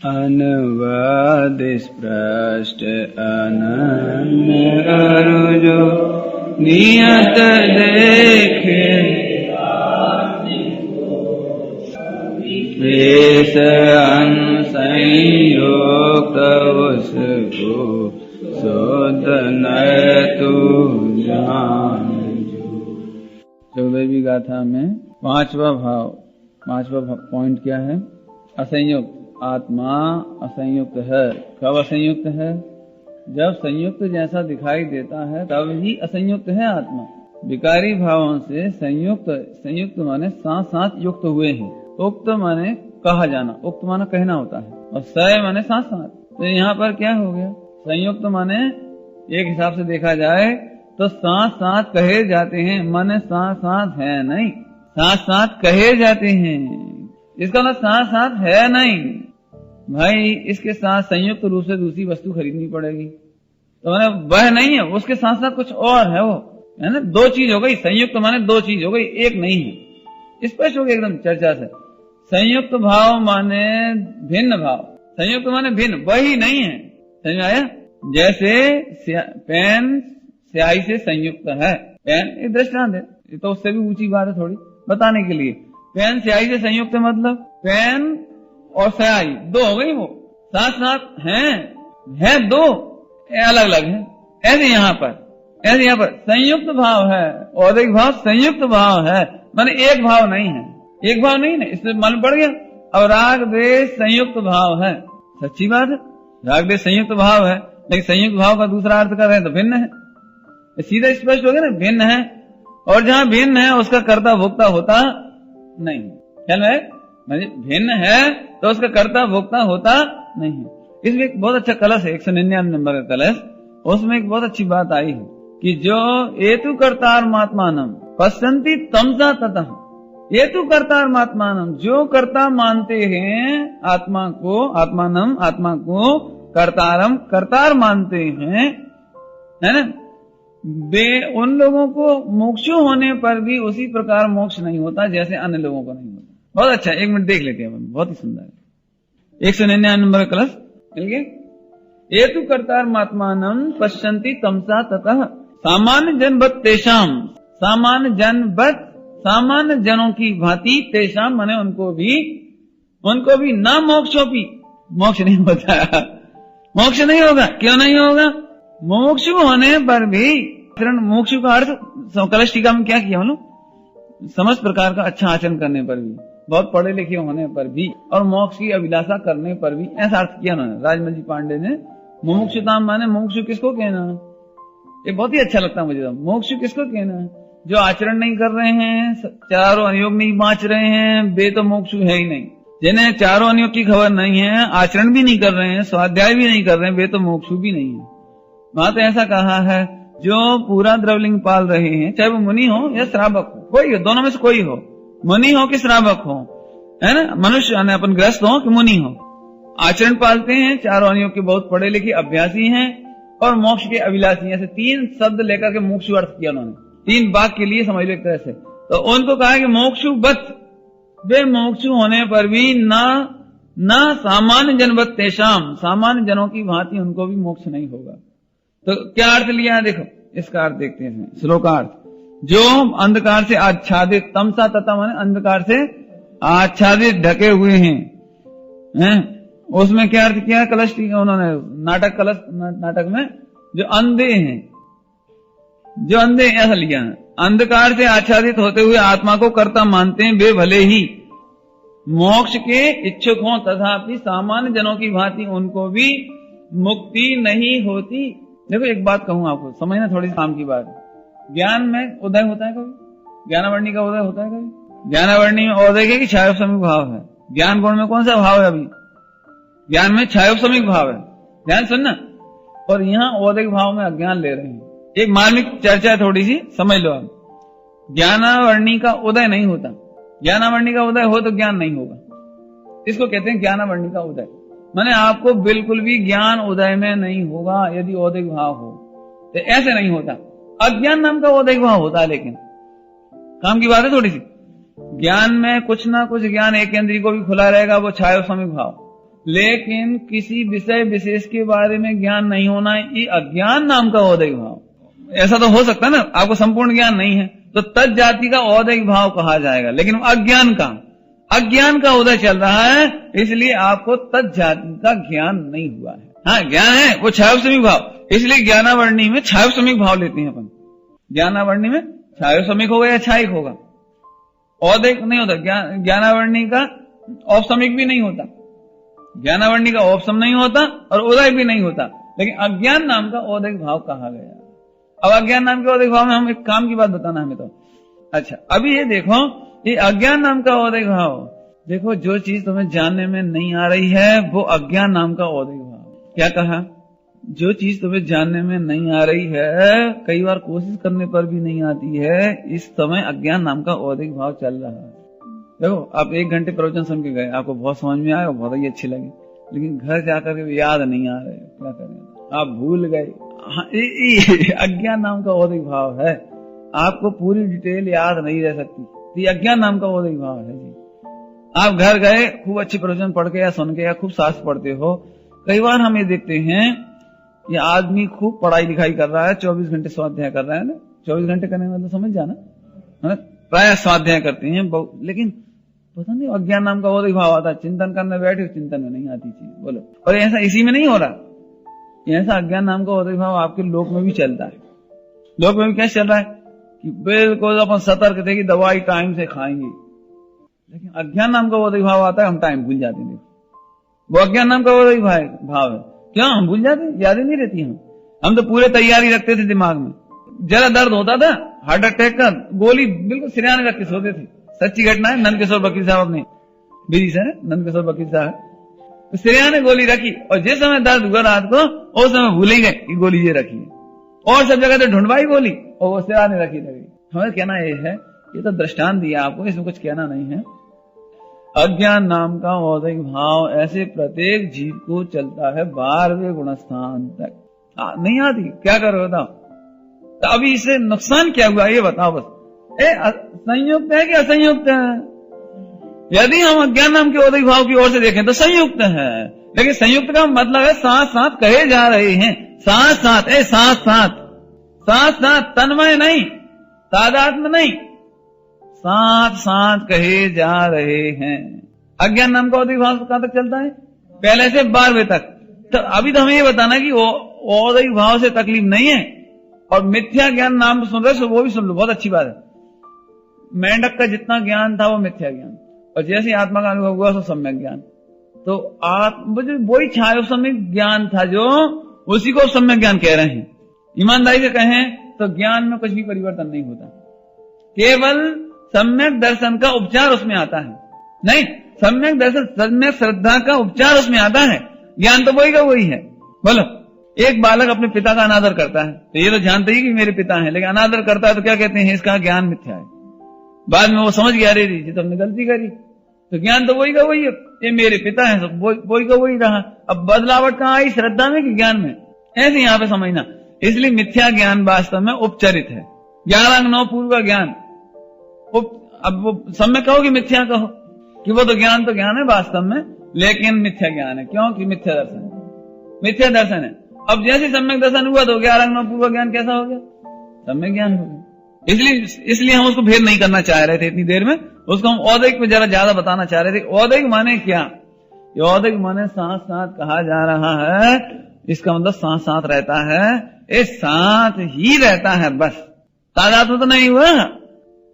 अनवद स्पृष्ट अनन्य अरु जो नियत देखे शेष अंसंयोग उसको शोध न तू जान। 14वीं गाथा में पांचवा पॉइंट क्या है? असंयुक्त। आत्मा असंयुक्त है। कब असंयुक्त है? जब संयुक्त जैसा दिखाई देता है तब ही असंयुक्त है आत्मा। विकारी भावों से संयुक्त माने साथ साथ युक्त हुए हैं। उक्त माने कहा जाना, उक्त माने कहना होता है, और सय माने साथ साथ। तो यहाँ पर क्या हो गया? संयुक्त माने एक हिसाब से देखा जाए तो साथ साथ कहे जाते हैं, माने साथ साथ है नहीं, साथ साथ कहे जाते हैं। इसका मतलब साथ साथ है नहीं भाई, इसके साथ संयुक्त रूप से दूसरी वस्तु खरीदनी पड़ेगी। तो माने वह नहीं है, उसके साथ साथ कुछ और है, वो है ना। दो चीज हो गई, संयुक्त माने दो चीज हो गई, एक नहीं है। स्पष्ट हो गया एकदम चर्चा से। संयुक्त भाव माने भिन्न भाव, संयुक्त माने भिन्न, वही नहीं है। समझ आया? जैसे पेन स्याही से संयुक्त है। पेन एक दृष्टांत है, तो उससे भी ऊंची बात है थोड़ी बताने के लिए। पेन स्याही से संयुक्त मतलब पेन और स्याही दो हो गई, वो साथ साथ है दो, अलग अलग है। ऐसे यहाँ पर संयुक्त भाव है, और एक भाव संयुक्त भाव है, माने एक भाव नहीं है, एक भाव नहीं है। इससे मालूम पड़ गया। अब राग द्वेष संयुक्त भाव है, सच्ची बात है, राग द्वेष संयुक्त भाव है, लेकिन संयुक्त भाव का दूसरा अर्थ कर रहे हैं तो भिन्न है। सीधा स्पष्ट हो गया ना, भिन्न है। और जहाँ भिन्न है उसका कर्ता भोक्ता होता नहीं। ख्याल में भिन्न है तो उसका कर्ता भोक्ता होता नहीं है। इसमें एक बहुत अच्छा कलश है, 199 नंबर का कलश। उसमें एक बहुत अच्छी बात आई है कि जो एतु कर्तार मात्मानम पश्यन्ति तमसा ततः, एतु कर्तार मात्मानम, जो कर्ता मानते हैं आत्मा को, आत्मानम आत्मा को, कर्तारम कर्तार मानते हैं, है ना, वे उन लोगों को मोक्षु होने पर भी उसी प्रकार मोक्ष नहीं होता जैसे अन्य लोगों को नहीं होता। बहुत अच्छा, एक मिनट देख लेते हैं, बहुत ही सुंदर है। 199 नंबर का कलश मिल गया। एतु कर्तार मात्मानम पश्यन्ति तमसा ततः सामान्य जनवत तेषाम, सामान्य जनवत, सामान्य जनों की भांति, तेषाम माने उनको भी न मोक्षोपि, मोक्ष नहीं होता, मोक्ष नहीं होगा। क्यों नहीं होगा? मोक्ष होने पर भी, मोक्ष का अर्थ कलश टीका में क्या किया हम समस्त प्रकार का अच्छा आचरण करने पर भी, बहुत पढ़े लिखे होने पर भी, और मोक्ष की अभिलाषा करने पर भी, ऐसा अर्थ किया उन्होंने राजमल जी पांडे ने। मुमुक्षुता माने मोक्ष किसको कहना है? ये बहुत ही अच्छा लगता है मुझे। मोक्ष किसको कहना है? जो आचरण नहीं कर रहे हैं, चारों अनुयोग में ही बाँच रहे हैं, वे तो मोक्ष है ही नहीं। जिन्हें चारों अनुयोग की खबर नहीं है, आचरण भी नहीं कर रहे हैं, स्वाध्याय भी नहीं कर रहे हैं, वे तो मोक्ष भी नहीं है। वहां तो ऐसा कहा है, जो पूरा द्रवलिंग पाल रहे हैं, चाहे वो मुनि हो या श्रावक हो, कोई हो, दोनों में से कोई हो, मुनि हो कि श्रावक हो, है ना, मनुष्य अपन ग्रस्त हो कि मुनि हो, आचरण पालते हैं, चारों अनुयोग के बहुत पढ़े लिखे अभ्यासी हैं, और मोक्ष के अभिलाषी। ऐसे 3 शब्द लेकर के मोक्ष अर्थ किया उन्होंने, 3 वाक्य के लिए समझ लो एक तरह से। तो उनको कहा कि मोक्षुवत, वे मोक्ष होने पर भी न सामान्य जनवत तेषाम, सामान्य जनों की भांति उनको भी मोक्ष नहीं होगा। तो क्या अर्थ लिया है? देखो इसका अर्थ देखते हैं, श्लोकार्थ। जो अंधकार से आच्छादित, तमसा तथा माने अंधकार से आच्छादित ढके हुए हैं, उसमें क्या अर्थ किया? कलश उन्होंने नाटक में जो अंधे हैं, जो अंधे ऐसा लिया है, अंधकार से आच्छादित होते हुए आत्मा को कर्ता मानते हैं, वे भले ही मोक्ष के इच्छुक हों, तथापि सामान्य जनों की भांति उनको भी मुक्ति नहीं होती। देखो एक बात कहूं आपको, समझना थोड़ी काम की बात। ज्ञान में उदय होता है कभी? ज्ञानावर्णी का उदय होता है कभी? ज्ञानावर्णी में उदय के छायोपसमिक भाव है। ज्ञान गुण में कौन सा भाव है? अभी ज्ञान में छायोपसमिक भाव है, ध्यान सुनना। और यहाँ औदिक भाव में अज्ञान ले रहे हैं। एक मार्मिक चर्चा है, थोड़ी सी समझ लो आप। ज्ञानावर्णी का उदय नहीं होता, ज्ञानावर्णी का उदय हो तो ज्ञान नहीं होगा, इसको कहते हैं ज्ञानावर्णी का उदय। माने आपको बिल्कुल भी ज्ञान उदय में नहीं होगा यदि औदिक भाव हो, तो ऐसे नहीं होता। अज्ञान नाम का औदिक भाव होता है, लेकिन काम की बात है थोड़ी सी। ज्ञान में कुछ ना कुछ ज्ञान एक इंद्रिय को भी खुला रहेगा, वो छायोपसमिक भाव। लेकिन किसी विषय विशेष के बारे में ज्ञान नहीं होना, ये अज्ञान नाम का औदैहिक भाव। ऐसा तो हो सकता है ना, आपको संपूर्ण ज्ञान नहीं है तो तत् जाति का औदैहिक भाव कहा जाएगा, लेकिन अज्ञान का उदय चल रहा है, इसलिए आपको तत् जाति का ज्ञान नहीं हुआ है। हाँ, ज्ञान है वो छायोसमिक भाव, इसलिए ज्ञानावर्णी में छायोसमिक भाव लेते हैं अपन। ज्ञानावर्णी में छायोसमिक होगा या छायिक होगा, औदैहिक नहीं होता। ज्ञानावर्णी का औपसमिक भी नहीं होता, ज्ञानावर्णी का औपसम नहीं होता और उदय भी नहीं होता, लेकिन अज्ञान नाम का औदैहिक भाव कहा गया। अब अज्ञान नाम के औदैहिक भाव में हम एक काम की बात बताना हमें तो। अच्छा, अभी ये देखो, ये अज्ञान नाम का औदैहिक भाव, देखो जो चीज तुम्हें जानने में नहीं आ रही है वो अज्ञान नाम का औदैहिक भाव। क्या कहा? जो चीज तुम्हें जानने में नहीं आ रही है, कई बार कोशिश करने पर भी नहीं आती है, इस समय अज्ञान नाम का औदैहिक भाव चल रहा है। देखो, आप 1 घंटे प्रवचन सुन के गए, आपको बहुत समझ में आया और बहुत ही अच्छी लगी, लेकिन घर जाकर के याद नहीं आ रहे, क्या करें, आप भूल गए। अज्ञान नाम का औदैहिक भाव है, आपको पूरी डिटेल याद नहीं रह सकती, ये अज्ञान नाम का औदैहिक भाव है जी। आप घर गए, खूब अच्छी प्रवचन पढ़ के या सुन के या खूब शास्त्र पढ़ते हो, कई बार हम ये देखते हैं ये आदमी खूब पढ़ाई लिखाई कर रहा है, 24 घंटे स्वाध्याय कर रहा है ना, 24 घंटे करने में तो समझ जाना, प्राय स्वाध्याय करते हैं, लेकिन पता नहीं अज्ञान नाम का औदैहिक भाव आता है, चिंतन करने बैठे चिंतन में नहीं आती चीज। बोलो, और ऐसा इसी में नहीं हो रहा, ऐसा अज्ञान नाम का औदैहिक भाव आपके लोक में भी चलता है। लोक में भी क्या चल रहा है कि बिल्कुल अपन सतर्क थे कि दवाई टाइम से खाएंगे, लेकिन अज्ञान नाम का औदैहिक भाव आता है, हम टाइम भूल जाते हैं। वो अज्ञान नाम का औदैहिक भाव है, क्यों हम भूल जाते, याद ही नहीं रहती। हम तो पूरे तैयारी रखते थे दिमाग में, जरा दर्द होता था हार्ट अटैक का, गोली बिल्कुल सिराने रख के सोते थे। सच्ची घटना है, नंद किशोर वकील साहब अपने बीजी से, नंद किशोर वकील साहब तो सिराने गोली रखी, और जिस समय दर्द हुआ रात को उस समय भूल ही गए कि गोली ये रखी है, और सब जगह तो ढूंढवाई गोली और वो सिराने रखी लगी। हमें कहना ये है, ये तो दृष्टांत दिया आपको, इसमें कुछ कहना नहीं है। अज्ञान नाम का औदैहिक भाव ऐसे प्रत्येक जीव को चलता है 12वें गुणस्थान तक। नहीं आती, क्या करो बताओ? तो अभी इससे नुकसान क्या हुआ ये बताओ बस। संयुक्त है कि असंयुक्त है? यदि हम अज्ञान नाम के औदैहिक भाव की ओर से देखें तो संयुक्त है, लेकिन संयुक्त का मतलब है साथ साथ कहे जा रहे हैं, साथ साथ साथ साथ, तन्मय नहीं, तादात्म्य नहीं, साथ साथ कहे जा रहे हैं। अज्ञान नाम का औदैहिक भाव कहां तक चलता है? पहले से 12वें तक। तो अभी तो हमें ये बताना कि औदैहिक भाव से तकलीफ नहीं है, और मिथ्या ज्ञान नाम सुन रहे वो भी सुन लो, बहुत अच्छी बात है। मेंढक का जितना ज्ञान था वो मिथ्या ज्ञान, और जैसे आत्मा का अनुभव हुआ तो सम्यक ज्ञान। तो वही छायोसमिक ज्ञान था जो उसी को सम्यक ज्ञान कह रहे हैं। ईमानदारी से कहें तो ज्ञान में कुछ भी परिवर्तन नहीं होता, केवल सम्यक दर्शन का उपचार उसमें आता है। नहीं, सम्यक दर्शन, सम्यक श्रद्धा का उपचार उसमें आता है, ज्ञान तो वही का वही है। बोलो, एक बालक अपने पिता का अनादर करता है तो ये तो जानते ही कि मेरे पिता हैं, लेकिन अनादर करता है तो क्या कहते हैं, इसका ज्ञान मिथ्या है। बाद में वो समझ गया, अरे जी तो हमने गलती करी, तो ज्ञान तो वही का वही है, ये मेरे पिता हैं, सब वही का वही रहा। अब बदलावट कहाँ आई, श्रद्धा में कि ज्ञान में? ऐसे यहाँ पे समझना। इसलिए मिथ्या ज्ञान वास्तव में उपचरित है, 11 अंग 9 पूर्व का ज्ञान। अब वो सम्यक कहो कि मिथ्या कहो, कि वो तो ज्ञान है वास्तव में, लेकिन मिथ्या ज्ञान है। क्यों? कि मिथ्या दर्शन है। अब जैसे सम्यक दर्शन हुआ तो 11 अंग 9 पूर्व ज्ञान कैसा हो गया? सम्यक ज्ञान हो गया। इसलिए हम उसको भेद नहीं करना चाह रहे थे इतनी देर में, उसको हम औदैहिक में जरा ज्यादा बताना चाह रहे थे। औदैहिक माने क्या? ये औदैहिक माने साथ साथ कहा जा रहा है, इसका मतलब साथ साथ रहता है, ये साथ ही रहता है बस, तादात्म्य तो नहीं हुआ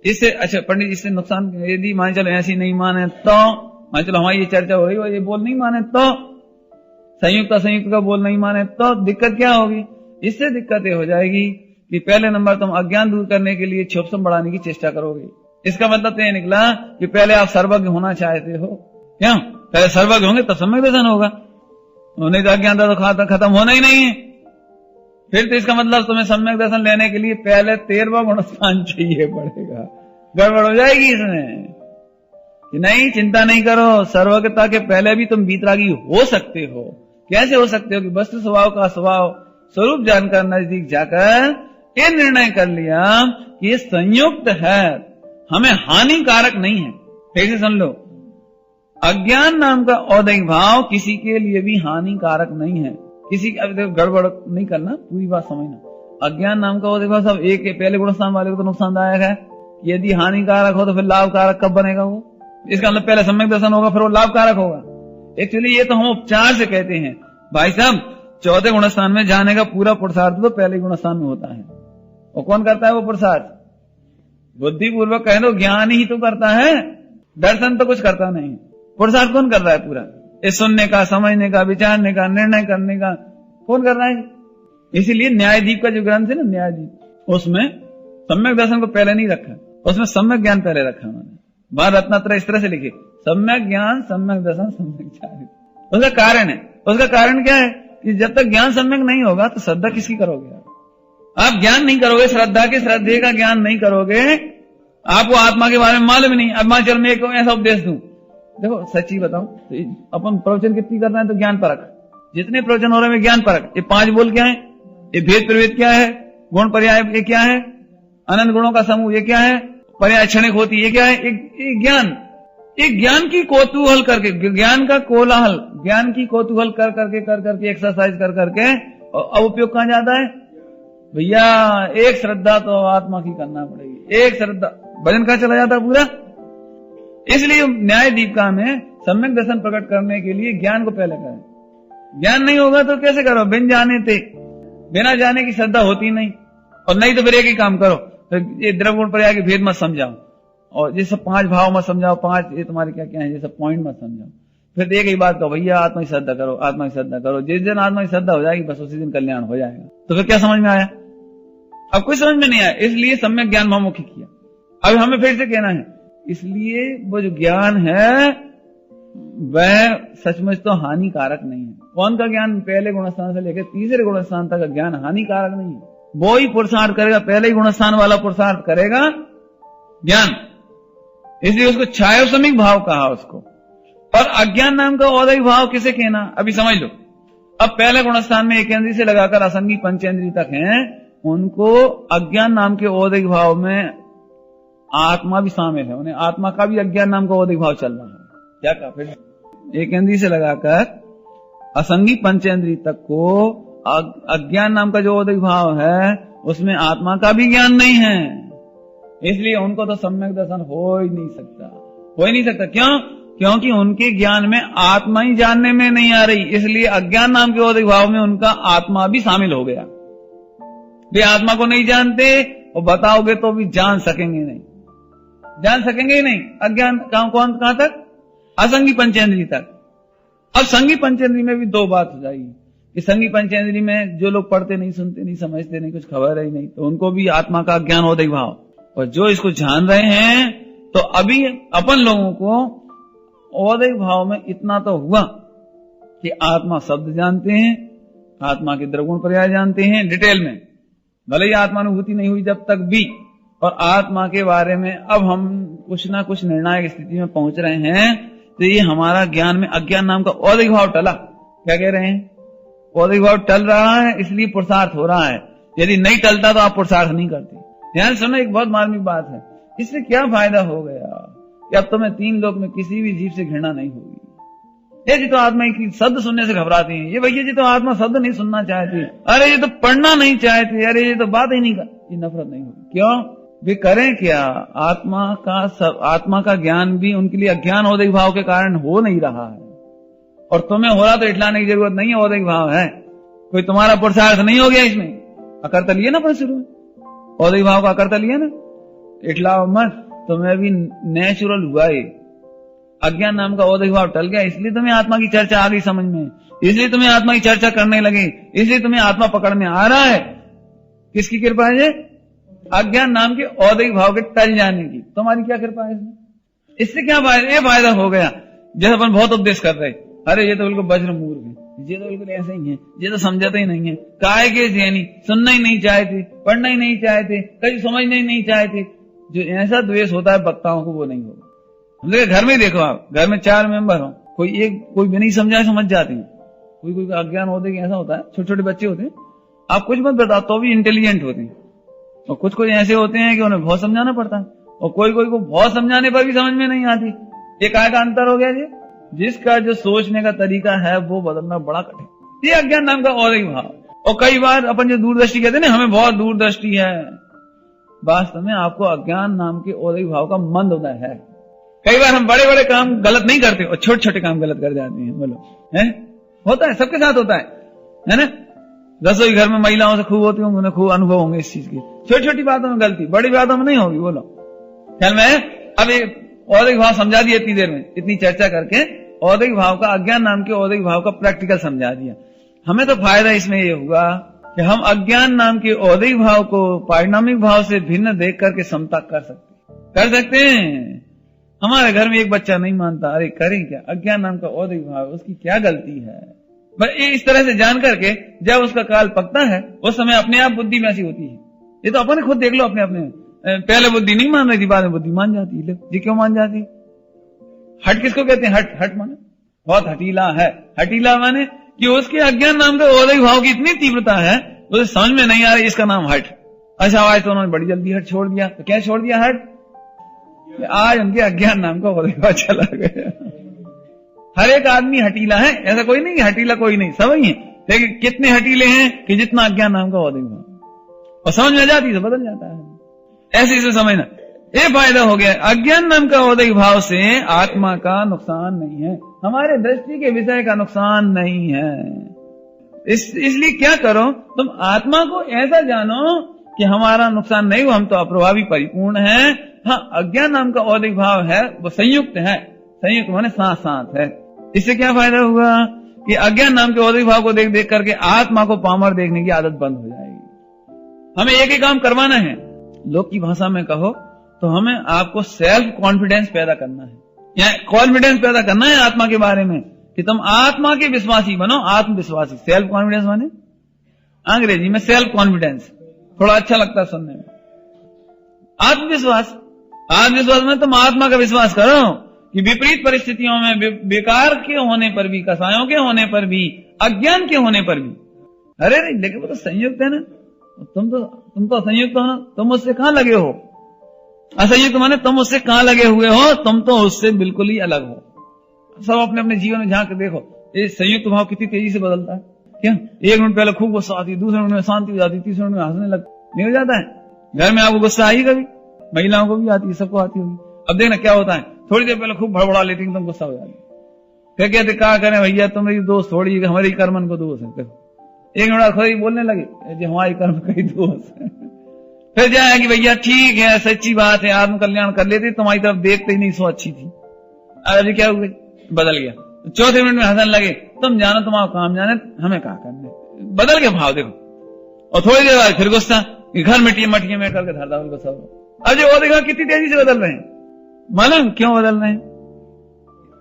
इससे। अच्छा पंडित, इससे नुकसान यदि मान चलो ऐसी नहीं माने तो, मान चलो हमारी ये चर्चा हो रही हो, ये बोल नहीं माने तो, संयुक्त असंयुक्त का बोल नहीं माने तो दिक्कत क्या होगी? इससे दिक्कत ये हो जाएगी कि पहले नंबर तुम अज्ञान दूर करने के लिए क्षोभसम बढ़ाने की चेष्टा करोगे। इसका मतलब तो ये निकला कि पहले आप सर्वज्ञ होना चाहते हो। क्यों? पहले सर्वज्ञ होंगे तब सम्यक दर्शन होगा, नहीं तो अज्ञानता तो खत्म होना ही नहीं है। फिर तो इसका मतलब तुम्हें सम्यक दर्शन लेने के लिए पहले 13वां गुणस्थान चाहिए पड़ेगा। गड़बड़ हो जाएगी इसमें कि नहीं, चिंता नहीं करो, सर्वज्ञता के पहले भी तुम वीतरागी हो सकते हो। कैसे हो सकते हो? कि वस्तु स्वभाव का स्वभाव स्वरूप जानकर नजदीक जाकर ये निर्णय कर लिया कि ये संयुक्त है, हमें हानिकारक नहीं है। कैसे सुन लो, अज्ञान नाम का औदैहिक भाव किसी के लिए भी हानिकारक नहीं है। किसी गड़बड़ नहीं करना, पूरी बात समझना। अज्ञान नाम का औदैहिक भाव सब एक पहले गुण स्थान वाले को तो नुकसानदायक है। यदि हानिकारक हो तो फिर लाभकारक कब बनेगा वो? इसका मतलब पहले सम्यक दर्शन होगा फिर वो लाभकारक होगा। एक्चुअली ये तो हम उपचार से कहते हैं भाई साहब, चौथे गुणस्थान में जाने का पूरा पुरुषार्थ तो पहले गुणस्थान में होता है। और कौन करता है वो पुरुषार्थ? बुद्धिपूर्वक कह दो ज्ञान ही तो करता है, दर्शन तो कुछ करता नहीं। पुरुषार्थ कौन कर रहा है पूरा? ये सुनने का, समझने का, विचारने का, निर्णय करने का कौन कर रहा है? इसीलिए न्यायदीप का जो ग्रंथ है ना, न्यायदीप, उसमें सम्यक दर्शन को पहले नहीं रखा, उसमें सम्यक ज्ञान पहले रखा उन्होंने। बार रत्नात्रय इस तरह से लिखे, सम्यक ज्ञान, सम्यक दर्शन, सम्यक चारित्र। उसका कारण है, उसका कारण क्या है कि जब तक ज्ञान सम्यक नहीं होगा तो श्रद्धा किसकी करोगे? आप ज्ञान नहीं करोगे, श्रद्धा के श्रद्धे का ज्ञान नहीं करोगे, आपको आत्मा के बारे में मालूम नहीं। अब मैं चल मैं एक ऐसा उपदेश दूं, देखो सच्ची बताऊं तो अपन प्रवचन कितनी कर रहे हैं तो ज्ञान परख, जितने प्रवचन हो रहे हैं ज्ञान परख। ये 5 बोल क्या है, ये भेद प्रभेद क्या है, गुण पर्याय ये क्या है, अनंत गुणों का समूह ये क्या है, पर्याय क्षणिक होती ये क्या है, एक ज्ञान, एक ज्ञान की कौतूहल करके, ज्ञान का कोलाहल, ज्ञान की कौतूहल कर करके एक्सरसाइज कर करके अब उपयोग कहां जाता है भैया? एक श्रद्धा तो आत्मा की करना पड़ेगी, एक श्रद्धा, भजन कहां चला जाता है पूरा। इसलिए न्याय दीपिका में सम्यक दर्शन प्रकट करने के लिए ज्ञान को पहले करें। ज्ञान नहीं होगा तो कैसे करो? बिना जाने की श्रद्धा होती नहीं। और नहीं तो फिर एक ही काम करो, ये द्रव्य गुण पर्याय के भेद मत समझाओ, और ये सब 5 भाव मत समझाओ, 5 ये तुम्हारे क्या क्या है, ये सब पॉइंट मत समझाओ। फिर एक ही बात कहो, भैया आत्मा की श्रद्धा करो, आत्मा की श्रद्धा करो। जिस दिन आत्मा की श्रद्धा हो जाएगी बस उसी दिन कल्याण हो जाएगा। तो फिर क्या समझ में आया? अब कुछ समझ में नहीं आया, इसलिए सम्यक ज्ञान भावमुखी किया। अब हमें फिर से कहना है, इसलिए वो जो ज्ञान है वह सचमुच तो हानिकारक नहीं है। कौन का ज्ञान? पहले गुणस्थान से लेकर तीसरे गुणस्थान तक का ज्ञान हानिकारक नहीं है। वो ही पुरुषार्थ करेगा, पहले ही गुणस्थान वाला पुरुषार्थ करेगा ज्ञान, इसलिए उसको छायोसमिक भाव कहा उसको। और अज्ञान नाम का औदैहिक भाव किसे कहना? अभी समझ लो। अब पहले गुणस्थान में एकेंद्रीय से लगाकर असंगी पंचेंद्रीय तक हैं, उनको अज्ञान नाम के औदैहिक भाव में आत्मा भी शामिल है, उन्हें आत्मा का भी अज्ञान नाम का औदैहिक भाव चल रहा है। क्या कहा? फिर एकेंद्रीय से लगाकर असंगी पंचेंद्रीय तक को अज्ञान नाम का जो औदैहिक भाव है उसमें आत्मा का भी ज्ञान नहीं है, इसलिए उनको तो सम्यक दर्शन हो ही नहीं सकता। क्यों? क्योंकि उनके ज्ञान में आत्मा ही जानने में नहीं आ रही, इसलिए अज्ञान नाम के औदैहिक भाव में उनका आत्मा भी शामिल हो गया। वे आत्मा को नहीं जानते और बताओगे तो भी जान सकेंगे ही नहीं। अज्ञान कहां तक? असंगी पंचेंद्रीय तक। अब संगी पंचेंद्रीय में भी 2 बात हो जाएगी कि संगी पंचेंद्रीय में जो लोग पढ़ते नहीं, सुनते नहीं, समझते नहीं, कुछ खबर है ही नहीं, तो उनको भी आत्मा का ज्ञान औदैहिक भाव। और जो इसको जान रहे हैं तो अभी अपन लोगों को औदैहिक भाव में इतना तो हुआ कि आत्मा शब्द जानते हैं, आत्मा के द्रव्य गुण पर्याय जानते हैं डिटेल में, भले ही आत्मानुभूति नहीं हुई जब तक भी। और आत्मा के बारे में अब हम कुछ ना कुछ निर्णायक स्थिति में पहुंच रहे हैं, तो ये हमारा ज्ञान में अज्ञान नाम का औदैहिक भाव टला। क्या कह रहे हैं? औदैहिक भाव टल रहा है, इसलिए पुरुषार्थ हो रहा है। यदि नहीं टलता तो आप पुरुषार्थ नहीं करते। ध्यान सुनो, एक बहुत मार्मिक बात है। इससे क्या फायदा हो गया कि अब तुम्हें 3 लोक में किसी भी जीव से घृणा नहीं होगी। ये जी तो आत्मा की शब्द सुनने से घबराती है, ये भैया जी तो आत्मा शब्द नहीं सुनना चाहती, अरे ये तो पढ़ना नहीं चाहती, अरे ये तो बात ही नहीं कर, ये नफरत नहीं होगी। क्यों? वे करें क्या? आत्मा का ज्ञान भी उनके लिए अज्ञान औदैहिक भाव के कारण हो नहीं रहा है। और तुम्हें हो रहा तो इठलाने की जरूरत नहीं है, औदैहिक भाव है, कोई तुम्हारा पुरुषार्थ नहीं हो गया। इसमें अकर्ता लिए ना पर शुरू में, औदैहिक भाव का अकर्ता लिए ना, इठलाओ मत, तुम्हें भी नेचुरल हुआ है। अज्ञान नाम का औदैहिक भाव टल गया, इसलिए तुम्हें आत्मा की चर्चा आ गई समझ में, इसलिए तुम्हें आत्मा की चर्चा करने लगे, इसलिए तुम्हें आत्मा पकड़ में आ रहा है। किसकी कृपा है? अज्ञान नाम के औदैहिक भाव के टल जाने की। तुम्हारी क्या कृपा है इसमें? इससे क्या फायदा हो गया? जैसे अपन बहुत उपदेश कर रहे, अरे ये तो बिल्कुल वज्र मूर्ख है, ये तो बिल्कुल ऐसे ही है, ये तो समझाते ही नहीं है, काहे के ज्ञानी, सुनना ही नहीं चाहते, पढ़ना ही नहीं चाहते, कहीं समझना ही नहीं चाहते। जो ऐसा द्वेष होता है वक्ताओं को, वो नहीं होगा। हम लोग घर में देखो, आप घर में 4 मेंबर हो, कोई भी नहीं समझाए समझ जाते हैं, कोई अज्ञान होते ऐसा होता है, छोटे छोटे बच्चे होते हैं, आप कुछ मत बताओ तो भी इंटेलिजेंट होते हैं, और कुछ ऐसे होते हैं कि उन्हें बहुत समझाना पड़ता है, और कोई को बहुत समझाने पर भी समझ में नहीं आती। ये काय का अंतर हो गया जी? जिसका जो सोचने का तरीका है वो बदलना बड़ा कठिन, ये अज्ञान नाम का औदिक भाव। और कई बार अपन जो दूरदृष्टि कहते हैं ना, हमें बहुत दूरदृष्टि है, वास्तव में आपको अज्ञान नाम के औदिक भाव का मंद उदय है। कई बार हम बड़े बड़े काम गलत नहीं करते और छोटे छोटे काम गलत कर जाते हैं, बोलो है, होता है, सबके साथ होता है ना। रसोई घर में महिलाओं से खूब होती होंगी, उन्हें खूब अनुभव होंगे इस चीज की। छोटी छोटी बातों में गलती, बड़ी बातों में नहीं होगी, बोलो। ख्याल में अब एक औदिक भाव समझा दिया इतनी देर में, इतनी चर्चा करके औदिक भाव का, अज्ञान नाम के औदिक भाव का प्रैक्टिकल समझा दिया। हमें तो फायदा इसमें ये हुआ कि हम अज्ञान नाम के औदिक भाव को पारिणामिक भाव से भिन्न देख करके समता कर सकते हैं। हमारे घर में एक बच्चा नहीं मानता, अरे करें क्या, अज्ञान नाम का औदिक भाव, उसकी क्या गलती है। बस इस तरह से जान करके जब उसका काल पकता है उस समय अपने आप बुद्धि में ऐसी होती है। ये तो अपन खुद देख लो अपने अपने, पहले बुद्धि नहीं मान रही थी, बाद में बुद्धि मान जाती है। जी क्यों मान जाती? हट किसको कहते हैं? हट माने बहुत हटीला है। हटीला माने कि उसके अज्ञान नाम के औदिक भाव की इतनी तीव्रता है उसे समझ में नहीं आ रही, इसका नाम हट। अच्छा आज तो उन्होंने बड़ी जल्दी हट छोड़ दिया, तो क्या छोड़ दिया हट? आज उनके अज्ञान नाम का औदिक भाव चला गया। हर एक आदमी हटीला है, ऐसा कोई नहीं कि हटीला कोई नहीं, सब ही है। लेकिन कितने हटीले हैं कि जितना अज्ञान नाम का औदिक भाव, और समझ में जाती तो बदल जाता है। ऐसे इसे समझना, ये फायदा हो गया। अज्ञान नाम का औदिक भाव से आत्मा का नुकसान नहीं है, हमारे दृष्टि के विषय का नुकसान नहीं है। इसलिए क्या करो, तुम आत्मा को ऐसा जानो कि हमारा नुकसान नहीं हो, हम तो अप्रभावी परिपूर्ण है। हाँ, अज्ञान नाम का औदिक भाव है, वो संयुक्त है, संयुक्त माने साथ साथ है। इससे क्या फायदा हुआ कि अज्ञान नाम के औदिक भाव को देख देख करके आत्मा को पामर देखने की आदत बंद हो जाएगी। हमें एक ही काम करवाना है, लोक की भाषा में कहो तो हमें आपको सेल्फ कॉन्फिडेंस पैदा करना है, या कॉन्फिडेंस पैदा करना है आत्मा के बारे में कि तुम आत्मा के विश्वासी बनो, आत्मविश्वासी। सेल्फ कॉन्फिडेंस माने अंग्रेजी में सेल्फ कॉन्फिडेंस, थोड़ा अच्छा लगता है सुनने में। आत्मविश्वास, आत्मविश्वास में तुम आत्मा का विश्वास करो कि विपरीत परिस्थितियों में, बेकार के होने पर भी, कसायों के होने पर भी, अज्ञान के होने पर भी, अरे नहीं, लेकिन वो तो संयुक्त है ना, तुम तो संयुक्त हो ना, तुम उससे कहां लगे हो? असंयुक्त माने तुम उससे कहां लगे हुए हो, तुम तो उससे बिल्कुल ही अलग हो। सब अपने अपने जीवन में झांक के देखो, ये संयुक्त भाव कितनी तेजी से बदलता है। क्या एक मिनट पहले खूब गुस्सा आती, दूसरे मिनट में शांति हो जाती, तीसरे मिनट में हंसने लग नहीं हो जाता है। घर में आपको गुस्सा आई कभी? महिलाओं को भी आती है, सबको आती होगी। अब देखना क्या होता है, थोड़ी देर पहले खूब भड़बड़ा लेती, एकदम गुस्सा हो जाती, फिर कहते क्या करें भैया, तुम मेरी दोस्त थोड़ी, हमारी कर्मन को दोष है। एक मिनट खुद ही बोलने लगे जी हमारी कर्म का ही दोष है। फिर जाए कि भैया ठीक है, सच्ची बात है, आत्म कल्याण कर लेती, तुम्हारी तरफ देखते ही नहीं, सो अच्छी थी। अरे क्या हुआ, बदल गया। चौथे मिनट में हंसने लगे, तुम जानो तुम्हारा काम जाने, हमें कहा करने। बदल गया भाव देखो। और थोड़ी देर बाद फिर गुस्सा, घर मटिए में करके धरदा उनको सब। अब जो वो देखा कितनी तेजी से बदल रहे हैं, मालूम क्यों बदल रहे हैं?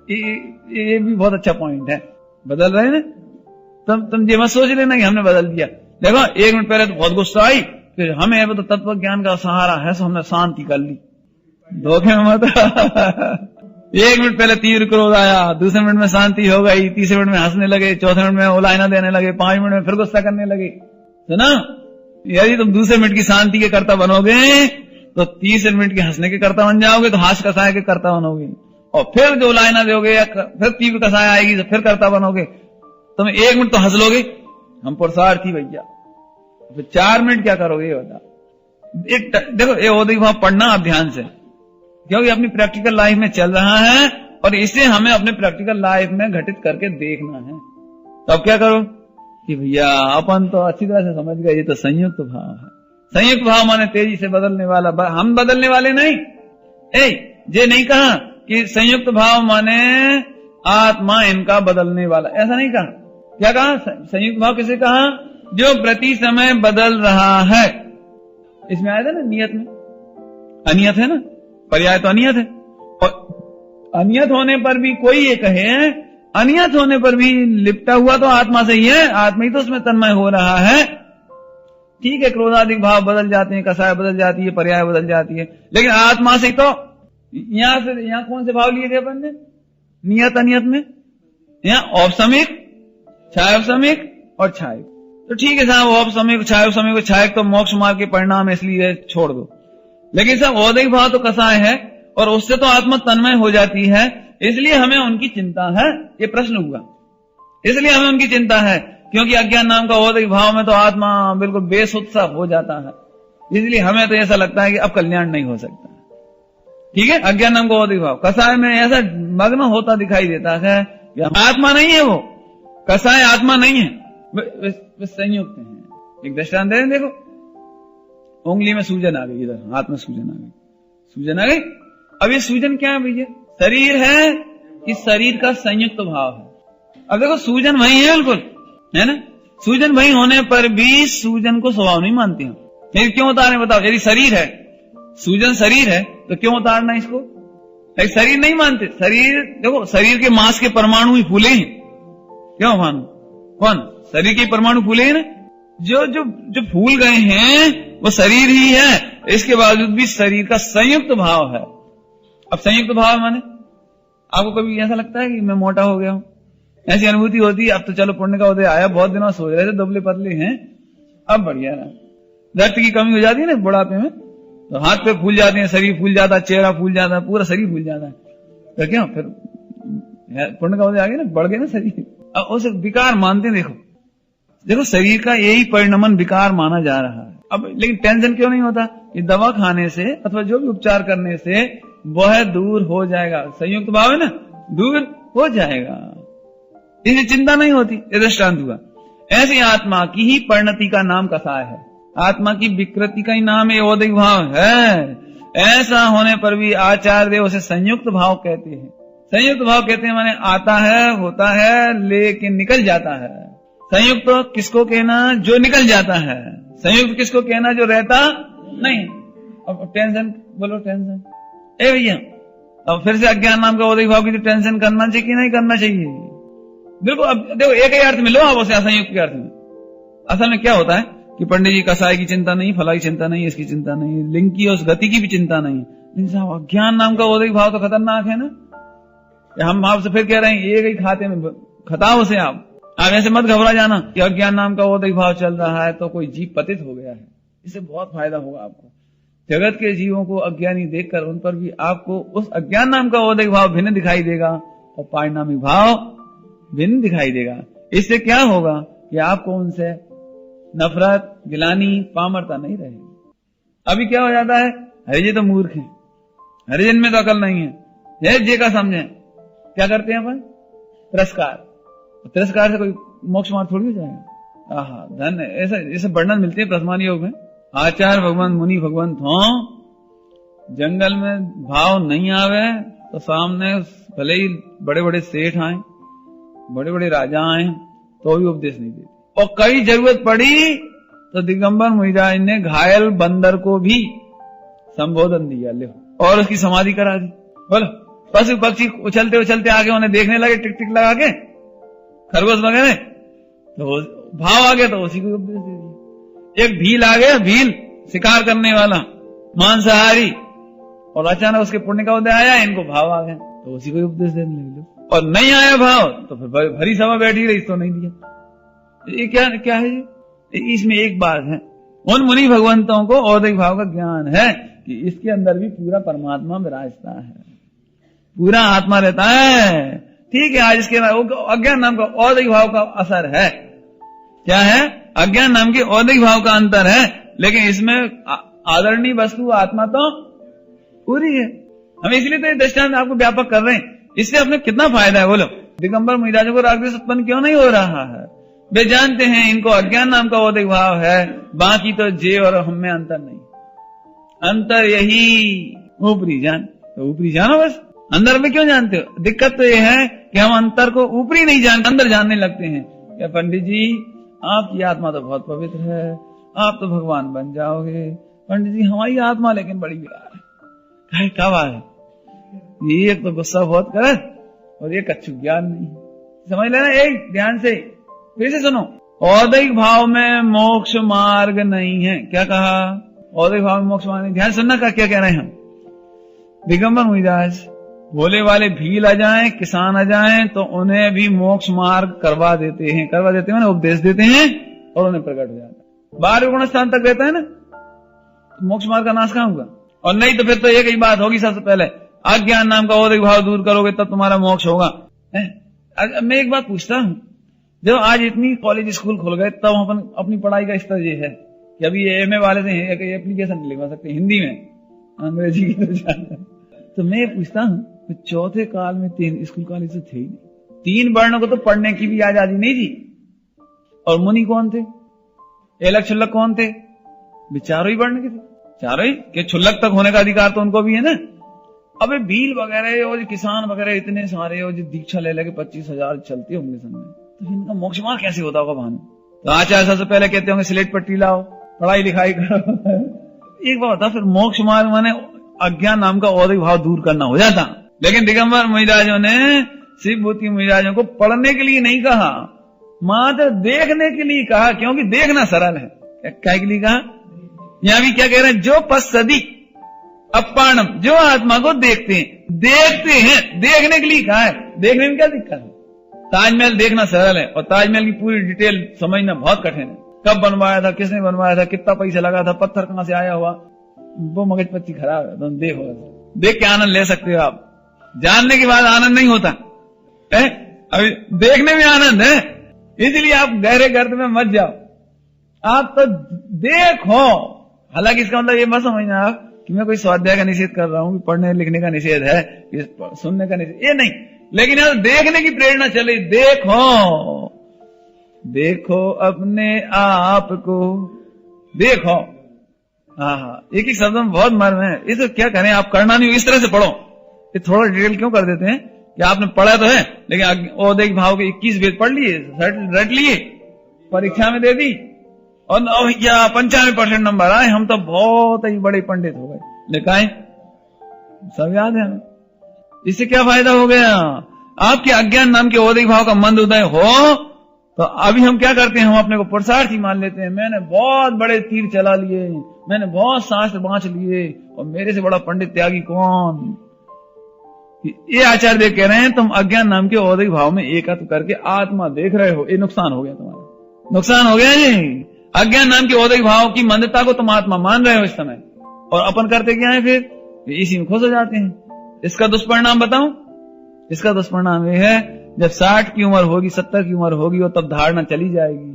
ये भी बहुत अच्छा पॉइंट है, बदल रहे हैं ना। तुम ये मत सोच लेना कि हमने बदल दिया। देखो एक मिनट पहले तो बहुत गुस्सा आई, फिर हमें तो तत्व ज्ञान का सहारा है, सो हमने शांति कर ली। धोखे में मत। एक मिनट पहले तीव्र क्रोध आया, दूसरे मिनट में शांति हो गई, तीसरे मिनट में हंसने लगे, चौथे मिनट में उलायना देने लगे, 5 मिनट में फिर गुस्सा करने लगे। सुना, यदि तुम दूसरे मिनट की शांति के कर्ता बनोगे तो तीसरे मिनट के हंसने के कर्ता बन जाओगे, तो हास्य कसाय के कर्ता बनोगे। और फिर जो उलायना दोगे या फिर तीव्र कसाय आएगी तो फिर कर्ता बनोगे। तुम 1 मिनट तो हंस लोगे, हम पुरुषार्थी भैया, तो 4 मिनट क्या करोगे ये बता। देखो ये औदिक भाव पढ़ना आप ध्यान से, क्योंकि अपनी प्रैक्टिकल लाइफ में चल रहा है और इसे हमें अपने प्रैक्टिकल लाइफ में घटित करके देखना है। तो अब क्या करो कि भैया अपन तो अच्छी तरह से समझ गए, ये तो संयुक्त भाव है। संयुक्त भाव माने तेजी से बदलने वाला, हम बदलने वाले नहीं। ये नहीं कहा कि संयुक्त भाव माने आत्मा इनका बदलने वाला, ऐसा नहीं कहा। क्या कहा? संयुक्त भाव किसे कहा? जो प्रति समय बदल रहा है। इसमें आया था ना नियत में, अनियत है ना, पर्याय तो अनियत है। और अनियत होने पर भी कोई ये कहे, अनियत होने पर भी लिपटा हुआ तो आत्मा से ही है, आत्मा ही तो उसमें तन्मय हो रहा है। ठीक है, क्रोधादिक भाव बदल जाते हैं, कसाय बदल जाती है, पर्याय बदल जाती है, लेकिन आत्मा से तो यहां कौन से भाव लिए थे अपन ने? नियत अनियत में यहां औपसमिक, छायोपसमिक और छायक। तो ठीक है साहब, औपसमिक, छायोपसमिक और छायक तो मोक्ष मार्ग के परिणाम, इसलिए छोड़ दो। लेकिन साहब औदिक भाव तो कसाय है और उससे तो आत्मा तन्मय हो जाती है, इसलिए हमें उनकी चिंता है, ये प्रश्न हुआ, इसलिए हमें उनकी चिंता है, क्योंकि अज्ञान नाम का औदिक भाव में तो आत्मा बिल्कुल बेसुत्सा हो जाता है, इसलिए हमें तो ऐसा लगता है कि अब कल्याण नहीं हो सकता। ठीक है, अज्ञान नाम का औदिक भाव कसाय में ऐसा मग्न होता दिखाई देता है कि आत्मा नहीं है, वो कसाय आत्मा नहीं है, वे संयुक्त हैं। एक दृष्टांत दे, देखो उंगली में सूजन आ गई, इधर हाथ में सूजन आ गई, सूजन आ गई। अब ये सूजन क्या है भैया? शरीर है कि शरीर का संयुक्त भाव है? अब देखो सूजन वही है, बिल्कुल है ना। सूजन वही होने पर भी सूजन को स्वभाव नहीं मानती हम, लेकिन क्यों उतारे बताओ? यदि शरीर है, सूजन शरीर है, तो क्यों उतारना इसको? शरीर नहीं मानते। शरीर देखो, शरीर के मांस के परमाणु ही फूले हैं, क्यों मानो? कौन? शरीर के परमाणु फूले हैं ना, जो जो जो फूल गए हैं वो शरीर ही है, इसके बावजूद भी शरीर का संयुक्त भाव है। अब संयुक्त भाव माने आपको कभी ऐसा लगता है कि मैं मोटा हो गया हूं? ऐसी अनुभूति होती है? अब तो चलो पुण्य का उदय आया, बहुत दिनों सोच रहे थे दुबले पतले हैं, अब बढ़िया रहा। रक्त की कमी हो जाती है ना बुढ़ापे में, तो हाथ पे फूल जाते हैं, शरीर फूल जाता है, चेहरा फूल जाता है, पूरा शरीर फूल जाता है, तो क्या फिर पुण्य का उदय आ गया ना, बढ़ गए ना शरीर। अब उसे विकार मानते हैं। देखो देखो शरीर का यही परिणमन विकार माना जा रहा है। अब लेकिन टेंशन क्यों नहीं होता? ये दवा खाने से अथवा जो भी उपचार करने से वह दूर हो जाएगा, संयुक्त भाव है ना, दूर हो जाएगा, इसलिए चिंता नहीं होती। ये दृष्टांत हुआ। ऐसी आत्मा की ही परिणति का नाम कसाय है, आत्मा की विकृति का ही नाम ये औदिक भाव है। ऐसा होने पर भी आचार्य देव उसे संयुक्त भाव कहते हैं। संयुक्त भाव कहते हैं माने आता है, होता है, लेकिन निकल जाता है। संयुक्त किसको कहना? जो निकल जाता है। संयुक्त किसको कहना? जो रहता नहीं। अब टेंशन बोलो, टेंशन ए भैया, अब फिर से अज्ञान नाम का औदिक भाव की टेंशन करना चाहिए कि नहीं करना चाहिए? बिल्कुल। अब देखो एक ही अर्थ में लो आप उसे, असंयुक्त के अर्थ में। असल में क्या होता है कि पंडित जी कसाय की चिंता नहीं, फला की चिंता नहीं, इसकी चिंता नहीं, लिंग की और गति की भी चिंता नहीं, लेकिन साहब अज्ञान नाम का औदिक भाव तो खतरनाक है ना। हम आपसे फिर कह रहे हैं एक ही खाते में खताओ से आप ऐसे मत घबरा जाना कि अज्ञान नाम का औदिक भाव चल रहा है तो कोई जीव पतित हो गया है। इससे बहुत फायदा होगा आपको। जगत के जीवों को अज्ञानी देखकर उन पर भी आपको उस अज्ञान नाम का औदिक भाव भिन्न दिखाई देगा और परिणामिक भाव भिन्न दिखाई देगा। इससे क्या होगा कि आपको उनसे नफरत, गिलानी, पामरता नहीं रहेगी। अभी क्या हो जाता है, हरिजन तो मूर्ख है, हरिजन में तो अकल नहीं है, जे का समझे, क्या करते हैं अपन? तिरस्कार। तिरस्कार से कोई मोक्ष मार्ग थोड़ी हो जाएगा। आहा धन, ऐसे वर्णन मिलते हैं प्रथमान योग में। आचार्य भगवान मुनि भगवान हो, जंगल में भाव नहीं आवे तो सामने भले ही बड़े बड़े सेठ आए, बड़े बड़े राजा आए, तो भी उपदेश नहीं देते। और कई जरूरत पड़ी तो दिगंबर मुनिराज ने घायल बंदर को भी संबोधन दिया, ले और उसकी समाधि करा दी। बोलो, पशु पक्षी उछलते उछलते आगे उन्हें देखने लगे, टिक टिक लगा के, खरगोश वगैरह, तो भाव आ गया तो उसी को उपदेश दे दिया। एक भील आ गया, भील शिकार करने वाला, मांसाहारी, और अचानक उसके पुण्य का उदय आया, इनको भाव आ गया तो उसी को उपदेश देने लगे। और नहीं आया भाव तो फिर भरी सभा बैठी रही, तो नहीं दिया। ये क्या है ये? इसमें एक बात है, उन मुनि भगवंतों को औदिक भाव का ज्ञान है कि इसके अंदर भी पूरा परमात्मा विराजता है, पूरा आत्मा रहता है। ठीक है, आज इसके अज्ञान नाम का औदिक भाव का असर है। क्या है? अज्ञान नाम के औदिक भाव का अंतर है, लेकिन इसमें आदरणीय वस्तु आत्मा तो पूरी है। हम इसलिए तो ये दृष्टांत आपको व्यापक कर रहे हैं। इससे अपने कितना फायदा है बोलो? दिगंबर मुनिराजों को राग द्वेष उत्पन्न क्यों नहीं हो रहा है? वे जानते हैं इनको अज्ञान नाम का औदिक भाव है, बाकी तो जे और हम में अंतर नहीं। अंतर यही ऊपरी जान, तो ऊपरी जानो बस, अंदर में क्यों जानते हो? दिक्कत तो यह है कि हम अंतर को ऊपरी नहीं जानते, अंदर जानने लगते हैं। क्या पंडित जी आपकी आत्मा तो बहुत पवित्र है, आप तो भगवान बन जाओगे। पंडित जी हमारी आत्मा लेकिन बड़ी बेकार है। क्या बात है? ये एक तो गुस्सा बहुत करे और ये कच्छु ज्ञान नहीं, समझ लेना। एक ध्यान से फिर से सुनो, औदिक भाव में मोक्ष मार्ग नहीं है। क्या कहा? औदिक भाव में मोक्ष मार्ग नहीं। ध्यान सुनना का क्या कह रहे हैं हम। दिगंबर मुनिराज भोले वाले भील आ जाएं, किसान आ जाएं, तो उन्हें भी मोक्ष मार्ग करवा देते हैं, ना उपदेश देते हैं और उन्हें प्रकट हो जाता है। 12 गुण स्थान तक रहता है ना, मोक्ष मार्ग का नाश कहां हुआ? और नहीं तो फिर तो एक ही बात होगी, सबसे पहले अज्ञान नाम का औदिक भाव दूर करोगे तब तुम्हारा मोक्ष होगा। मैं एक बात पूछता हूँ, जब आज इतनी कॉलेज स्कूल खुल गए तब हम अपनी पढ़ाई का स्तर ये है कि अभी ये एमए वाले से एप्लीकेशन नहीं लिखवा सकते हिंदी में, अंग्रेजी की तो मैं पूछता हूँ तो चौथे काल में 3 स्कूल कॉलेज तो थे ही नहीं, 3 वर्णों को तो पढ़ने की भी आजादी नहीं थी। और मुनि कौन थे, एलक छुल्लक कौन थे, चारों ही वर्ण के थे, चारों ही के छुल्लक तक होने का अधिकार तो उनको भी है ना। अबे भील वगैरह और किसान वगैरह इतने सारे और जो दीक्षा ले लेके 25,000 चलते होंगे समय, तो इनका मोक्ष मार्ग कैसे होता होगा भानु? तो आचार्य सबसे पहले कहते होंगे स्लेट पट्टी लाओ, पढ़ाई लिखाई करो। एक बात बता, फिर मोक्ष मार्ग माने अज्ञान नाम का औदिक भाव दूर करना हो जाता। लेकिन दिगंबर मुनिराजों ने शिव भूति मुनिराजों को पढ़ने के लिए नहीं कहा, मात्र देखने के लिए कहा, क्योंकि देखना सरल है। क्या के लिए कहा? यहां भी क्या कह रहे हैं, जो पश्चदी अपाणम, जो आत्मा को देखते हैं, देखने के लिए कहा है। देखने में क्या दिक्कत है? ताजमहल देखना सरल है और ताजमहल की पूरी डिटेल समझना बहुत कठिन है। कब बनवाया था, किसने बनवाया था, कितना पैसा लगा था, पत्थर कहां से आया हुआ, वो मगज पत्ती खराब है। तुम देखो, देख के आनंद ले सकते हो आप, जानने के बाद आनंद नहीं होता है। अभी देखने में आनंद है, इसलिए आप गहरे गर्त में मत जाओ, आप तो देखो। हालांकि इसका मतलब ये मत समझना आप कि मैं कोई स्वाध्याय का निषेध कर रहा हूं, कि पढ़ने लिखने का निषेध है, सुनने का निषेध, ये नहीं। लेकिन यार देखने की प्रेरणा चले, देखो अपने आप को, देखो। हाँ, एक ही शब्द में बहुत मर्म है। इसे क्या करें, आप करना नहीं हो, इस तरह से पढ़ो। ये थोड़ा डिटेल क्यों कर देते हैं कि आपने पढ़ा तो है, लेकिन औदिक भाव के 21 वेद पढ़ लिए, रट लिए, परीक्षा में दे दी और 95% नंबर आए, हम तो बहुत ही बड़े पंडित हो गए। लेकिन सब याद है हमें, इससे क्या फायदा हो गया? आपके अज्ञान नाम के औदिक भाव का मंद उदय हो तो अभी हम क्या करते हैं, हम अपने को पुरुषार्थी मान लेते हैं। मैंने बहुत बड़े तीर चला लिए, मैंने बहुत शास्त्र बांच लिए और मेरे से बड़ा पंडित त्यागी कौन? ये आचार्य देव कह रहे हैं तुम अज्ञान नाम के औदिक भाव में एकत्व करके आत्मा देख रहे हो, ये नुकसान हो गया तुम्हारा, नुकसान हो गया जी। अज्ञान नाम के औदिक भाव की मंदता को तुम आत्मा मान रहे हो इस समय, और अपन करते क्या है फिर, इसी में खुश हो जाते हैं। इसका दुष्परिणाम बताऊं? इसका दुष्परिणाम ये है, जब 60 की उम्र होगी, 70 की उम्र होगी, और तब धारणा चली जाएगी,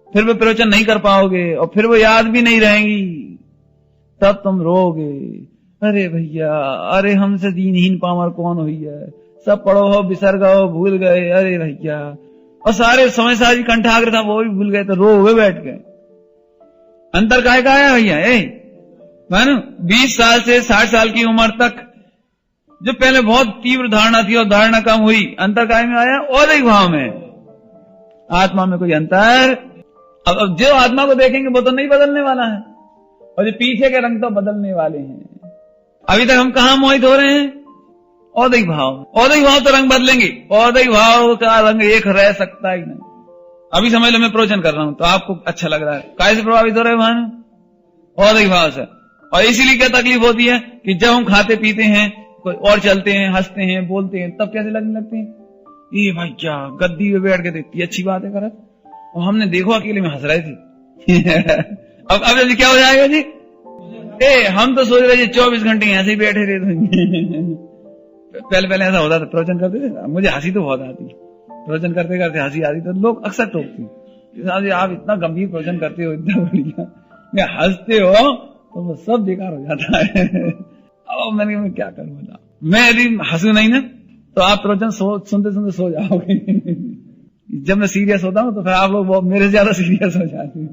फिर वो प्रवचन नहीं कर पाओगे और फिर वो याद भी नहीं रहेंगी। तब तुम रोगे, अरे भैया, अरे हमसे दीनहीन पामर कौन हुई है, सब पढ़ो हो, बिसर गए, भूल गए, अरे भैया। और सारे समय सारी कंठाग्र था वो भी भूल गए, तो रोगे बैठ गए। अंतर काहे का आया भैया? मानो 20 साल से 60 साल की उम्र तक जो पहले बहुत तीव्र धारणा थी और धारणा कम हुई, अंतर काय में आया? औदिक भाव में। आत्मा में कोई अंतर? अब जो आत्मा को देखेंगे वो तो नहीं बदलने वाला है, और जो पीछे के रंग तो बदलने वाले हैं। अभी तक हम कहां मोहित हो रहे हैं? औदिक भाव। औदिक भाव तो रंग बदलेंगे, औदिक भाव का रंग एक रह सकता ही नहीं। अभी समझ लो मैं प्रवचन कर रहा हूं तो आपको अच्छा लग रहा है, काय से प्रभावित हो रहे हो भानु? औदिक भाव से। और इसीलिए क्या तकलीफ होती है कि जब हम खाते पीते हैं, कोई और चलते हैं, हंसते हैं, बोलते हैं, तब कैसे लगने लगते हैं, ये भाई क्या गद्दी पे बैठ के तो इतनी अच्छी बात है करत, और हमने देखो अकेले में हंस रहे थे। अब क्या हो जाएगा जी? हम तो सोच रहे थे 24 घंटे ऐसे ही बैठे थे। पहले ऐसा होता था, प्रवचन करते थे, मुझे हंसी तो बहुत आती, प्रवचन करते करते हंसी आती, तो लोग अक्सर टोकते, आप इतना गंभीर प्रवचन करते हो, इतना बढ़िया, हंसते हो तो वो सब बेकार हो जाता है। अब मैं क्या करूं बता, मैं यदि हंसू नहीं ना तो आप प्रवचन सुनते सुनते सो जाओगे। जब मैं सीरियस होता हूं तो फिर आप लोग मेरे से ज्यादा सीरियस हो जाते हैं।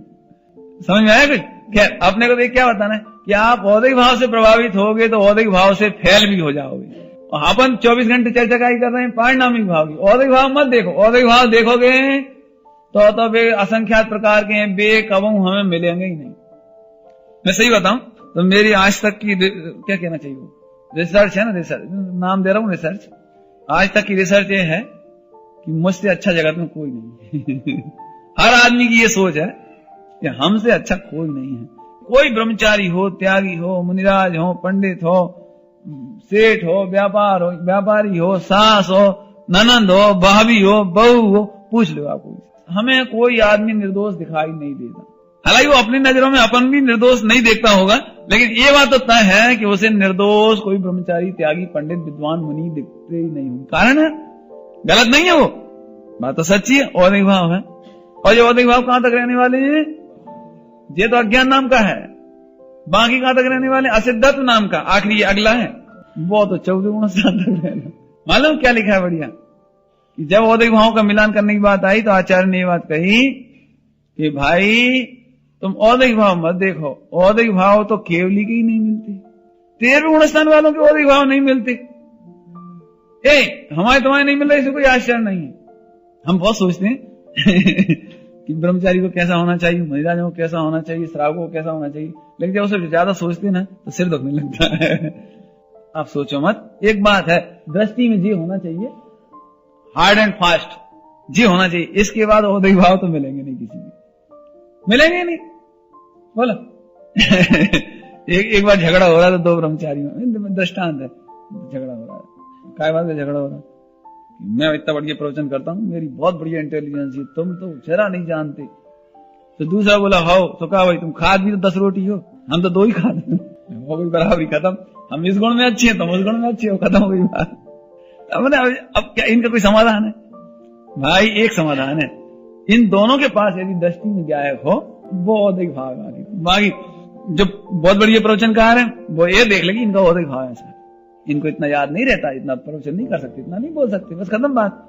समझ में आया कुछ? खैर, अपने को देख क्या बताना है कि आप औदिक भाव से प्रभावित होगे तो औदिक भाव से फैल भी हो जाओगे। और अपन 24 घंटे चर्चा का ही कर रहे हैं पारिणामिक भाव की। औदिक भाव मत देखो, औदिक भाव देखोगे तो वे असंख्यात प्रकार के हैं, बे कबू हमें मिलेंगे ही नहीं। मैं सही बताऊं तो मेरी आज तक की क्या कहना चाहिए, रिसर्च है ना, रिसर्च नाम दे रहा हूं, रिसर्च। आज तक की रिसर्च ये है कि मुझसे अच्छा जगत में कोई नहीं। हर आदमी की ये सोच है कि हमसे अच्छा कोई नहीं है। कोई ब्रह्मचारी हो, त्यागी हो, मुनिराज हो, पंडित हो, सेठ हो, व्यापारी हो, सास हो, ननंद हो, भाभी हो, बहू हो, पूछ लो आपको, हमें कोई आदमी निर्दोष दिखाई नहीं देता। हालांकि वो अपनी नजरों में अपन भी निर्दोष नहीं देखता होगा, लेकिन ये बात तो तय है कि उसे निर्दोष कोई ब्रह्मचारी, त्यागी, पंडित, विद्वान, मुनि दिखते ही नहीं होंगे। कारण है, गलत नहीं है वो बात तो सच्ची है, औदिक भाव है। और ये औदिक भाव कहां तक रहने वाले हैं? ये तो अज्ञान नाम का है, बाकी कहां तक रहने वाले? असिद्धत्व नाम का, आखिरी अगला है वो तो 14 गुण तक रहना। मालूम क्या लिखा है बढ़िया, कि जब औदिक भाव का मिलान करने की बात आई तो आचार्य ने ये बात कही कि भाई तुम औदिक भाव मत देखो, औदिक भाव तो केवली के ही नहीं मिलते, 13 गुण स्थान वालों के औदिक भाव नहीं मिलते। हमारे तुम्हारे नहीं मिल रहे, इसे कोई आश्चर्य नहीं है। हम बहुत सोचते हैं कि ब्रह्मचारी को कैसा होना चाहिए, महिलाओं को कैसा होना चाहिए, श्रावकों को कैसा होना चाहिए, लेकिन जब उसे ज्यादा सोचते ना तो सिर दुखने लगता है। आप सोचो मत। एक बात है, दृष्टि में जी होना चाहिए, हार्ड एंड फास्ट जी होना चाहिए, इसके बाद औदिक भाव तो मिलेंगे नहीं, किसी को मिलेंगे नहीं। बोलो एक बार झगड़ा हो रहा था 2 ब्रह्मचारियों, दृष्टांत है, झगड़ा हो रहा है। क्या बात है झगड़ा हो रहा है? मैं इतना बढ़िया प्रवचन करता हूँ, मेरी बहुत बढ़िया इंटेलिजेंस है, तुम तो जरा नहीं जानते। तो दूसरा बोला हो तो कहा भाई तुम खाद भी तो 10 रोटी हो, हम तो 2 ही खाते। हो गई बराबरी, खत्म। हम इस गुण में अच्छे हैं, तुम उस गुण में अच्छे हो, खत्म हो गई बात। अब क्या इनका कोई समाधान है? भाई एक समाधान है, इन दोनों के पास यदि दृष्टि में गायक हो वो औदिक भाव है। बाकी जो बहुत बढ़िया प्रवचनकार है वो ये देख लेगी इनका औदिक भाव है, सर इनको इतना याद नहीं रहता, इतना प्रवचन नहीं कर सकते, इतना नहीं बोल सकते, बस खत्म बात।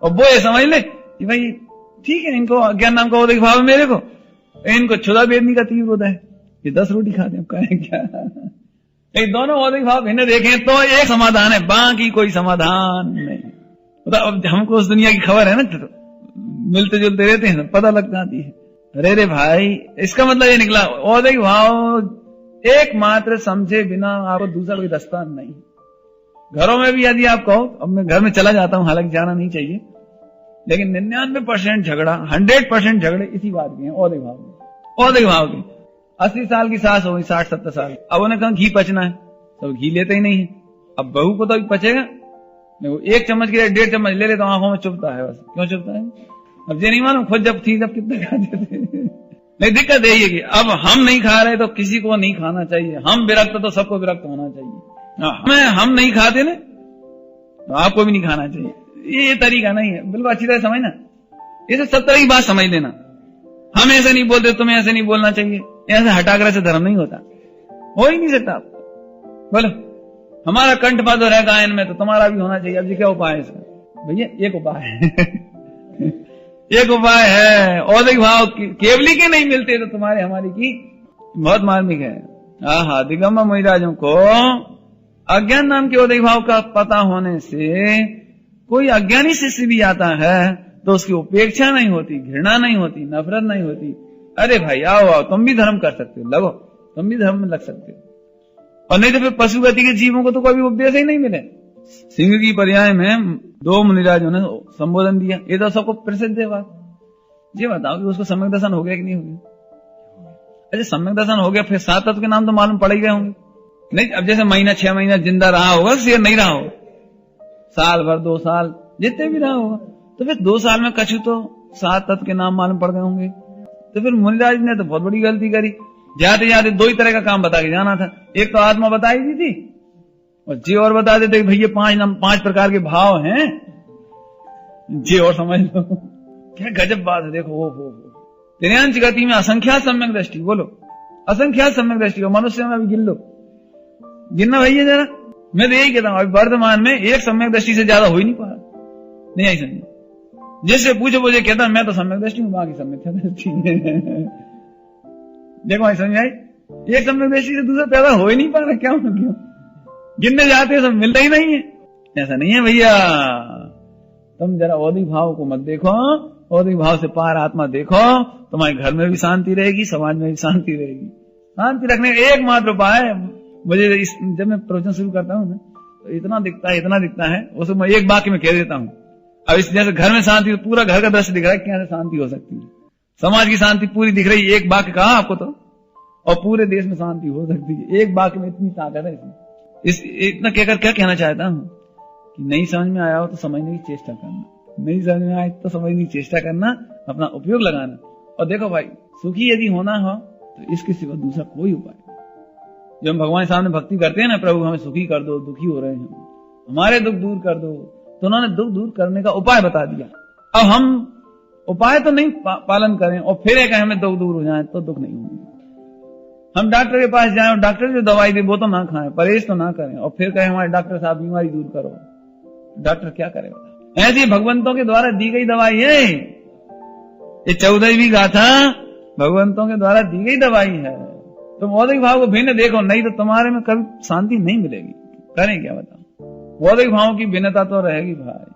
और वो ये समझ ले कि भाई ठीक है, इनको अज्ञान नाम का औदिक भाव है, मेरे को इनको क्षुधा बेदनी का तीव्र होता है, ये 10 रोटी खाते हैं, कहें क्या? दोनों औदिक भाव भिन्न देखें तो एक समाधान है, बाकी कोई समाधान नहीं। अब हमको उस दुनिया की खबर है ना, तो मिलते जुलते रहते हैं, पता लग जाती है। अरे रे भाई, इसका मतलब ये निकला औदिक भाव एकमात्र समझे बिना आपको दूसरा कोई रास्ता नहीं। घरों में भी यदि आप कहो, अब मैं घर में चला जाता हूं, हालांकि जाना नहीं चाहिए, लेकिन 99% झगड़ा, 100% झगड़े इसी बात के हैं, औदिक भाव के। औदिक भाव के 80 साल की सास होगी, 60-70 साल, अब उन्हें कहा घी पचना है, तो घी लेते ही नहीं है। अब बहू को तो पचेगा, वो 1 चम्मच के 1.5 चम्मच ले लेता, आंखों में चुभता है, बस क्यों चुभता है? अब ये नहीं मालूम खुद जब थी जब कितने खाते थे। नहीं, दिक्कत यही है कि अब हम नहीं खा रहे तो किसी को नहीं खाना चाहिए, हम विरक्त तो सबको विरक्त होना चाहिए। हम नहीं खाते ना तो आपको भी नहीं खाना चाहिए, ये तरीका नहीं है। बिल्कुल अच्छी तरह समझना, इसे सब तरह की बात समझ लेना। हम ऐसे नहीं बोलते, तुम्हें ऐसे नहीं बोलना चाहिए, ऐसे हटाकर ऐसे धर्म नहीं होता, हो ही नहीं सकता। बोलो हमारा कंठपात हो रहा है गायन में, तो तुम्हारा भी होना चाहिए। अब जी क्या उपाय है इसका? भैया एक उपाय है एक उपाय है, औदिक भाव केवली के नहीं मिलते तो तुम्हारे हमारी की बहुत मार्मिक है। आहा, दिगंबर मुनिराजों को अज्ञान नाम के औदिक भाव का पता होने से कोई अज्ञानी शिष्य भी आता है तो उसकी उपेक्षा नहीं होती, घृणा नहीं होती, नफरत नहीं होती। अरे भाई आओ आओ, तुम भी धर्म कर सकते हो, लगो, तुम भी धर्म में लग सकते हो। और नहीं तो फिर पशु गति के जीवों को तो कोई उपदेश ही नहीं मिले। सिंह की पर्याय में 2 मुनिराजों ने संबोधन दिया, ये तो सबको प्रसिद्ध है बात। ये बताओ कि उसको सम्यक दर्शन हो गया कि नहीं हो गया? अच्छा सम्यक दर्शन हो गया, फिर 7 तत्व के नाम तो मालूम पड़ ही गए होंगे। नहीं, अब जैसे महीना 6 महीना जिंदा रहा होगा, शेर नहीं रहा होगा, साल भर 2 साल जितने भी रहा होगा, तो फिर 2 साल में कछु तो 7 तत्व के नाम मालूम पड़ गए होंगे। तो फिर मुनिराज ने तो बहुत बड़ी गलती करी, जाते जाते 2 ही तरह का काम बता के जाना था। एक तो आत्मा बताई दी थी, और जी और बता देते भैया 5 प्रकार के भाव हैं, जी और समझ लो। क्या गजब बात है, देखो हो तिर्यांश गति में असंख्यात सम्यक दृष्टि, बोलो असंख्यात सम्यक दृष्टि को मनुष्य में अभी गिन लो, गिनना भैया जरा। मैं तो यही कहता हूँ, अभी वर्तमान में एक सम्यक दृष्टि से ज्यादा हो ही नहीं पा रहा, नहीं आई समझ। जिससे पूछो मुझे कहता मैं तो सम्यक दृष्टि हूँ, बाकी सम्यक दृष्टि देखो आई समझ आई, एक सम्यक दृष्टि से दूसरा पैदा हो ही नहीं पा रहा, क्यों? गिनने जाते हैं सब मिलता ही नहीं है। ऐसा नहीं है भैया, तुम जरा औदिक भाव को मत देखो, औदिक भाव से पार आत्मा देखो, तुम्हारे घर में भी शांति रहेगी, समाज में भी शांति रहेगी। शांति रखने का एकमात्र उपाय, मुझे जब मैं प्रवचन शुरू करता हूँ ना तो इतना दिखता है उसको मैं एक वाक्य में कह देता हूँ। अब इस जैसे घर में शांति, पूरा घर का दृश्य दिख रहा है, क्या शांति हो सकती है? समाज की शांति पूरी दिख रही है, एक वाक्य कहा आपको तो, और पूरे देश में शांति हो सकती है, एक वाक्य में इतनी ताकत है इसमें। इतना कहकर क्या कहना चाहता हूँ कि नहीं समझ में आया हो तो समझने की चेष्टा करना, नहीं समझ में आए तो समझने की चेष्टा करना, अपना उपयोग लगाना। और देखो भाई, सुखी यदि होना हो तो इसके सिवा दूसरा कोई उपाय नहीं। जब हम भगवान के सामने भक्ति करते हैं ना, प्रभु हमें सुखी कर दो, दुखी हो रहे हैं, हमारे दुख दूर कर दो, तो उन्होंने दुख दूर करने का उपाय बता दिया। अब हम उपाय तो नहीं पालन करें और फिर एक हमें दुख दूर हो जाए तो दुख नहीं होंगे। हम डॉक्टर के पास जाएं और डॉक्टर जो दवाई दे वो तो ना खाएं, परहेज तो ना करें, और फिर कहें हमारे डॉक्टर साहब बीमारी दूर करो, डॉक्टर क्या करेगा? ऐसी भगवंतों के द्वारा दी गई दवाई है ये। 14वीं गाथा भगवंतों के द्वारा दी गई दवाई है। तुम औदिक भाव को भिन्न देखो, नहीं तो तुम्हारे में कभी शांति नहीं मिलेगी। करें क्या बताओ? औदिक भाव की भिन्नता तो रहेगी भाई।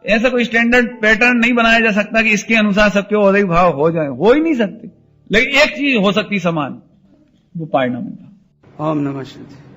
ऐसा कोई स्टैंडर्ड पैटर्न नहीं बनाया जा सकता कि इसके अनुसार सबके औदिक भाव हो जाए, हो ही नहीं सकते। लेकिन एक चीज हो सकती समान, वो पारिणामिक भाव। ओम नमः शिवाय।